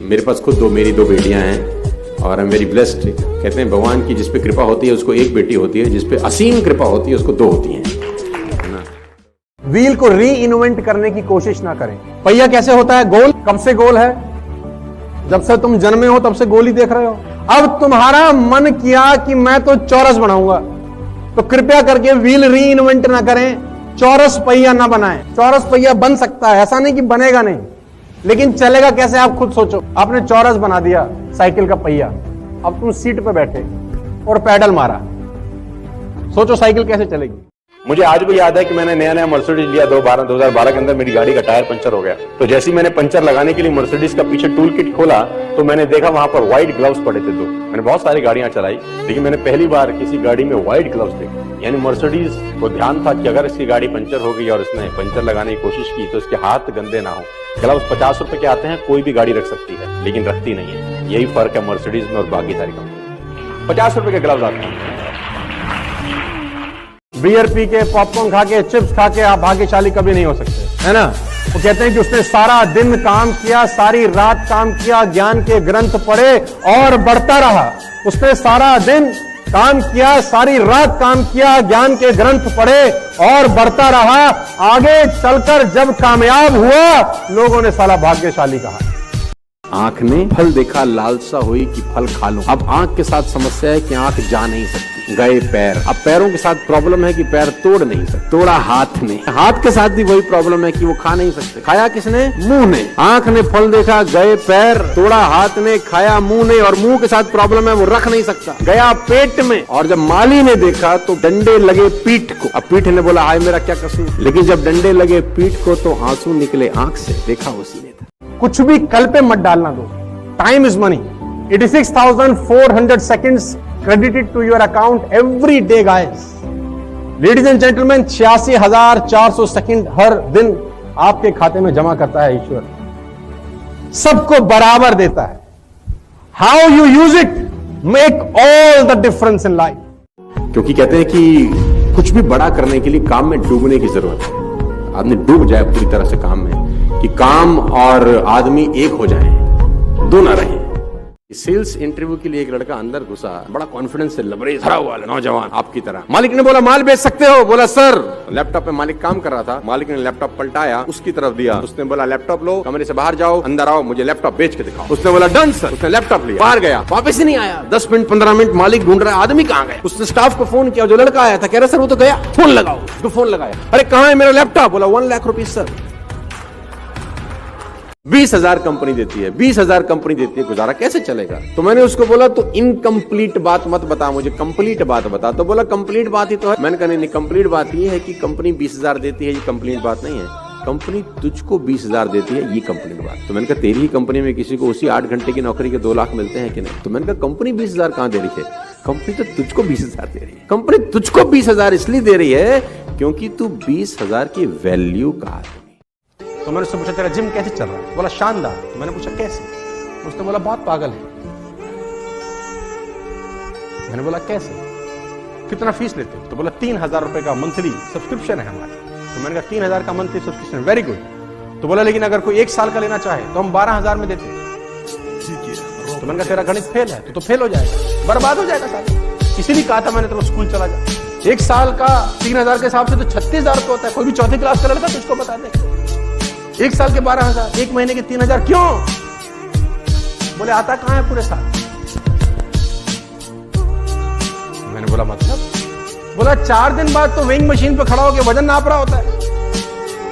मेरे पास खुद मेरी दो बेटियां हैं और आई एम वेरी ब्लेस्ड। कहते हैं भगवान की जिस पे कृपा होती है उसको एक बेटी होती है, जिस पे असीम कृपा होती है उसको दो होती हैं। व्हील को री इन्वेंट करने की कोशिश ना करें। पहिया कैसे होता है? गोल। कब से गोल है? जब से तुम जन्मे हो तब से गोल ही देख रहे हो। अब तुम्हारा मन किया कि मैं तो चौरस बनाऊंगा, तो कृपया करके व्हील री इन्वेंट ना करें, चौरस पहिया ना बनाएं। चौरस पहिया बन सकता है, ऐसा नहीं कि बनेगा नहीं, लेकिन चलेगा कैसे आप खुद सोचो। आपने चौरस बना दिया साइकिल का पहिया, अब तुम सीट पे बैठे और पैडल मारा, सोचो साइकिल कैसे चलेगी। मुझे आज भी याद है कि मैंने नया मर्सिडीज लिया 2012 के अंदर। मेरी गाड़ी का टायर पंचर हो गया, तो जैसे ही मैंने पंचर लगाने के लिए मर्सिडीज का पीछे टूल किट खोला तो मैंने देखा वहां पर व्हाइट ग्लव्स पड़े थे। दो मैंने बहुत सारी गाड़ियां चलाई, लेकिन मैंने पहली बार किसी गाड़ी में व्हाइट ग्लव्स देखे। यानी मर्सिडीज को ध्यान था कि अगर इसकी गाड़ी पंचर हो गई और इसने पंचर लगाने की कोशिश की तो इसके हाथ गंदे ना हो। ग्लव्स 50 रुपए के आते हैं, कोई भी गाड़ी रख सकती है, लेकिन रखती नहीं है। यही फर्क है मर्सिडीज में और बाकी सारी कंपनी। 50 रुपए के ग्लव्स आते हैं। बियर पी के, पॉपकॉर्न खा के, चिप्स खा के आप भाग्यशाली कभी नहीं हो सकते, है ना। वो कहते हैं कि उसने सारा दिन काम किया, सारी रात काम किया, ज्ञान के ग्रंथ पढ़े और बढ़ता रहा। उसने सारा दिन काम किया, सारी रात काम किया, ज्ञान के ग्रंथ पढ़े और बढ़ता रहा। आगे चलकर जब कामयाब हुआ, लोगों ने साला भाग्यशाली कहा। आंख ने फल देखा, लालसा हुई कि फल खा लो। अब आंख के साथ समस्या है कि आंख जा नहीं सकती। गए पैर, अब पैरों के साथ प्रॉब्लम है कि पैर तोड़ नहीं सकते। तोड़ा हाथ ने, हाथ के साथ भी वही प्रॉब्लम है कि वो खा नहीं सकते। खाया किसने? मुंह ने। आंख ने फल देखा, गए पैर, तोड़ा हाथ ने, खाया मुंह ने, और मुंह के साथ प्रॉब्लम है वो रख नहीं सकता। गया पेट में, और जब माली ने देखा तो डंडे लगे पीठ को। अब पीठ ने बोला हाय मेरा क्या कसूर, लेकिन जब डंडे लगे पीठ को तो आंसू निकले आंख से। देखा उसी ने था। कुछ भी कल पे मत डालना दोस्त। Time is money. 86,400 seconds credited to your account every day, guys. Ladies and gentlemen, 86,400 second हर दिन आपके खाते में जमा करता है ईश्वर। सबको बराबर देता है। How you use it make all the difference in life. क्योंकि कहते हैं कि कुछ भी बड़ा करने के लिए काम में डूबने की जरूरत है। आदमी डूब जाए पूरी तरह से काम में, कि काम और आदमी एक हो जाए, दो ना रहे। सेल्स इंटरव्यू के लिए एक लड़का अंदर घुसा, बड़ा कॉन्फिडेंस से लबरेज भरा हुआ नौजवान आपकी तरह। मालिक ने बोला माल बेच सकते हो? बोला सर। लैपटॉप पे मालिक काम कर रहा था, मालिक ने लैपटॉप पलटाया, उसकी तरफ दिया। उसने बोला लैपटॉप लो, कमरे से बाहर जाओ, अंदर आओ, मुझे लैपटॉप बेच के दिखाओ। उसने बोला डन सर। उसने लैपटॉप लिया, बाहर गया, वापस ही नहीं आया। 10 मिनट 15 मिनट मालिक ढूंढ रहा है, आदमी कहाँ गए। उसने स्टाफ को फोन किया, जो लड़का आया था कह रहा सर वो तो गया, फोन लगाओ। उसको फोन लगाया, अरे कहाँ है मेरा लैपटॉप? बोला 1 लाख रुपीज सर। 20,000 कंपनी देती है, 20,000 कंपनी देती है, गुजारा कैसे चलेगा? तो मैंने उसको बोला तो इनकम्प्लीट बात मत बता, मुझे कंप्लीट बात बता। तो बोला कंप्लीट बात ही तो है। मैंने कहा नहीं, कंप्लीट बात ये है कि कंपनी 20,000 देती है, ये कंप्लीट बात नहीं है। कंपनी तुझको 20,000 देती है, ये कंप्लीट बात। तो मैंने कहा तेरी ही कंपनी में किसी को उसी 8 घंटे की नौकरी के 2 लाख मिलते हैं कि नहीं? तो मैंने कहा कंपनी 20,000 कहां दे रही है? कंपनी तो तुझको 20,000 दे रही है। कंपनी तुझको 20,000 इसलिए दे रही है क्योंकि तू 20,000 की वैल्यू का है। तो मैंने उससे पूछा तेरा जिम कैसे चल रहा है? बोला शानदार। तो मैंने पूछा कैसे? उसने बोला बहुत पागल है। मैंने बोला कैसे? कितना फीस लेते हो? तो बोला 3,000 रुपए का मंथली सब्सक्रिप्शन है हमारा। तो मैंने कहा 3,000 का मंथली सब्सक्रिप्शन, वेरी गुड। तो बोला लेकिन अगर कोई 1 साल का लेना चाहे तो हम 12,000 में देते। तो मैंने कहा तेरा गणित फेल है, तो फेल हो जाएगा, बर्बाद हो जाएगा साल। इसीलिए कहा था मैंने, तो स्कूल चला जा। 1 साल का 3,000 के हिसाब से तो 36,000 रुपये होता है। कोई भी 4th क्लास का लड़का तुझको बता दे। 1 साल के 12,000, 1 महीने के 3,000, क्यों? बोले आता कहां है पूरे साल? मैंने बोला मतलब? बोला 4 दिन बाद तो वेइंग मशीन पे खड़ा होकर वजन नाप रहा होता है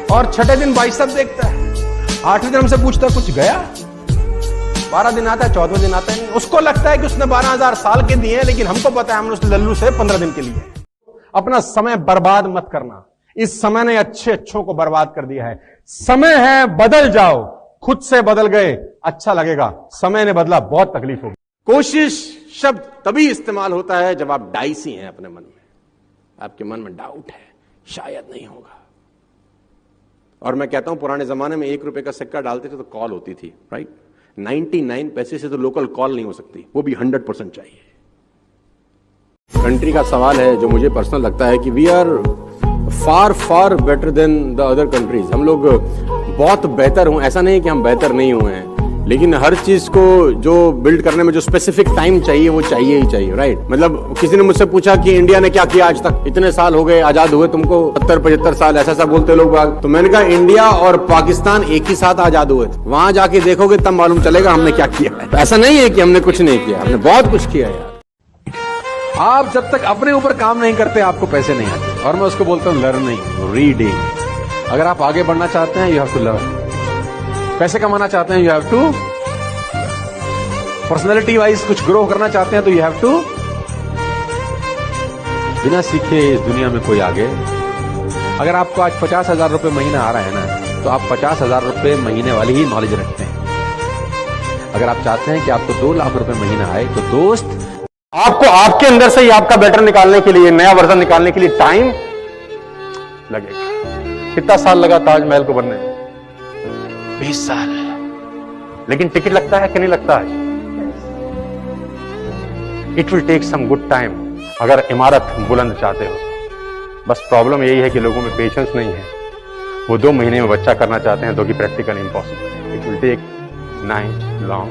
और 6ठे दिन बाइसेप देखता है। 8वें दिन हमसे पूछता है कुछ गया? 12 दिन आता है, 14वें दिन आता है नहीं। उसको लगता है कि उसने 12,000 साल के दिए, लेकिन हमको पता है हमने उस लल्लू से 15 दिन के लिए। अपना समय बर्बाद मत करना। इस समय ने अच्छों को बर्बाद कर दिया है। समय है बदल जाओ, खुद से बदल गए, अच्छा लगेगा। समय ने बदला, बहुत तकलीफ होगी। कोशिश शब्द तभी इस्तेमाल होता है जब आप डाइसी हैं अपने मन में, आपके मन में डाउट है, शायद नहीं होगा। और मैं कहता हूं पुराने जमाने में 1 रुपए का सिक्का डालते थे तो कॉल होती थी, राइट? 99 पैसे से तो लोकल कॉल नहीं हो सकती, वो भी 100% चाहिए। कंट्री का सवाल है जो मुझे पर्सनल लगता है कि we are far better than the other countries. हम लोग बहुत बेहतर हूं, ऐसा नहीं कि हम बेहतर नहीं हुए हैं। लेकिन हर चीज को जो बिल्ड करने में जो स्पेसिफिक टाइम चाहिए वो चाहिए ही चाहिए, राइट। मतलब किसी ने मुझसे पूछा कि इंडिया ने क्या किया आज तक, इतने साल हो गए आजाद हुए तुमको, 70-75 साल, ऐसा बोलते लोग बाग। तो मैंने कहा इंडिया और पाकिस्तान एक ही साथ आजाद हुए थे, वहां जाके देखोगे तब मालूम चलेगा हमने क्या किया है। ऐसा नहीं है कि हमने कुछ नहीं किया, हमने बहुत कुछ किया यार। आप जब तक अपने ऊपर काम नहीं करते आपको पैसे नहीं आते, और मैं उसको बोलता हूं लर्निंग, रीडिंग। अगर आप आगे बढ़ना चाहते हैं यू हैव टू लर्न। पैसे कमाना चाहते हैं you have to, personality wise कुछ ग्रो करना चाहते हैं तो यू हैव टू। बिना सीखे इस दुनिया में कोई आगे। अगर आपको आज 50,000 रुपए महीना आ रहा है ना, तो आप 50,000 रुपए महीने वाली ही नॉलेज रखते हैं। अगर आप चाहते हैं कि आपको 2 लाख रुपए महीना आए, तो दोस्त आपको आपके अंदर से ही आपका बेटर निकालने के लिए, नया वर्जन निकालने के लिए टाइम लगेगा। कितना साल लगा ताजमहल को बनने में? 20 साल। लेकिन टिकट लगता है कि नहीं लगता है? It will take some good time अगर इमारत बुलंद चाहते हो। बस प्रॉब्लम यही है कि लोगों में पेशेंस नहीं है। वो 2 महीने में बच्चा करना चाहते हैं, तो कि प्रैक्टिकल इम्पॉसिबल है। It will take 9 long,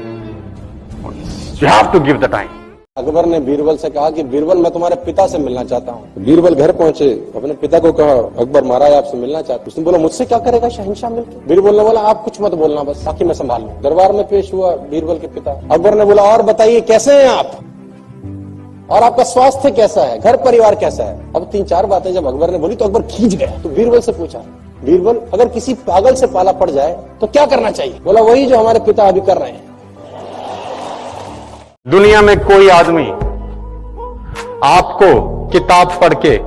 you have to give the time. Akbar ने बीरबल से कहा कि बीरबल मैं तुम्हारे पिता से मिलना चाहता हूँ। बीरबल घर पहुंचे, अपने पिता को कहा अकबर महाराज आपसे मिलना चाहते। उसने बोला मुझसे क्या करेगा शहंशाह मिलकर। बीरबल ने बोला आप कुछ मत बोलना, बस बाकी मैं संभाल लूं। दरबार में पेश हुआ बीरबल के पिता। अकबर ने बोला और बताइए कैसे हैं आप, और आपका स्वास्थ्य कैसा है, घर परिवार कैसा है। अब 3-4 बातें जब अकबर ने बोली तो अकबर खींच गया। तो बीरबल से पूछा, बीरबल अगर किसी पागल से पाला पड़ जाए तो क्या करना चाहिए? बोला वही जो हमारे पिता अभी कर रहे हैं। दुनिया में कोई आदमी आपको किताब पढ़ के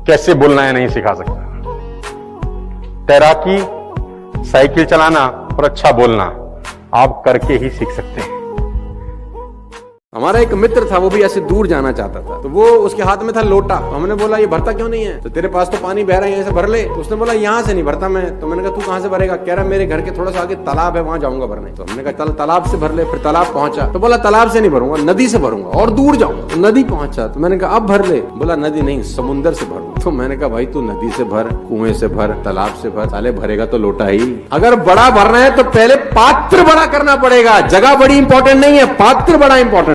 कैसे बोलना है नहीं सिखा सकता। तैराकी, साइकिल चलाना और अच्छा बोलना आप करके ही सीख सकते हैं। हमारा एक मित्र था, वो भी ऐसे दूर जाना चाहता था, तो वो उसके हाथ में था लोटा। तो हमने बोला ये भरता क्यों नहीं है? तो तेरे पास तो पानी बह रहा है, यहाँ से भर ले। तो उसने बोला यहाँ से नहीं भरता मैं। तो मैंने कहा तू कहाँ से भरेगा? कह रहा मेरे घर के थोड़ा सा आगे तालाब है, वहां जाऊंगा भरने। तो हमने कहा चल तालाब से भर ले। फिर तालाब पहुंचा तो बोला तालाब से नहीं भरूंगा, नदी से भरूंगा और दूर जाऊंगा। तो नदी पहुंचा तो मैंने कहा अब भर ले। बोला नदी नहीं, समुंदर से भरूंगा। तो मैंने कहा भाई तू नदी से भर, कुएं से भर, तालाब से भर, साले भरेगा तो लोटा ही। अगर बड़ा भरना है तो पहले पात्र बड़ा करना पड़ेगा। जगह बड़ी इंपॉर्टेंट नहीं है, पात्र बड़ा इंपॉर्टेंट।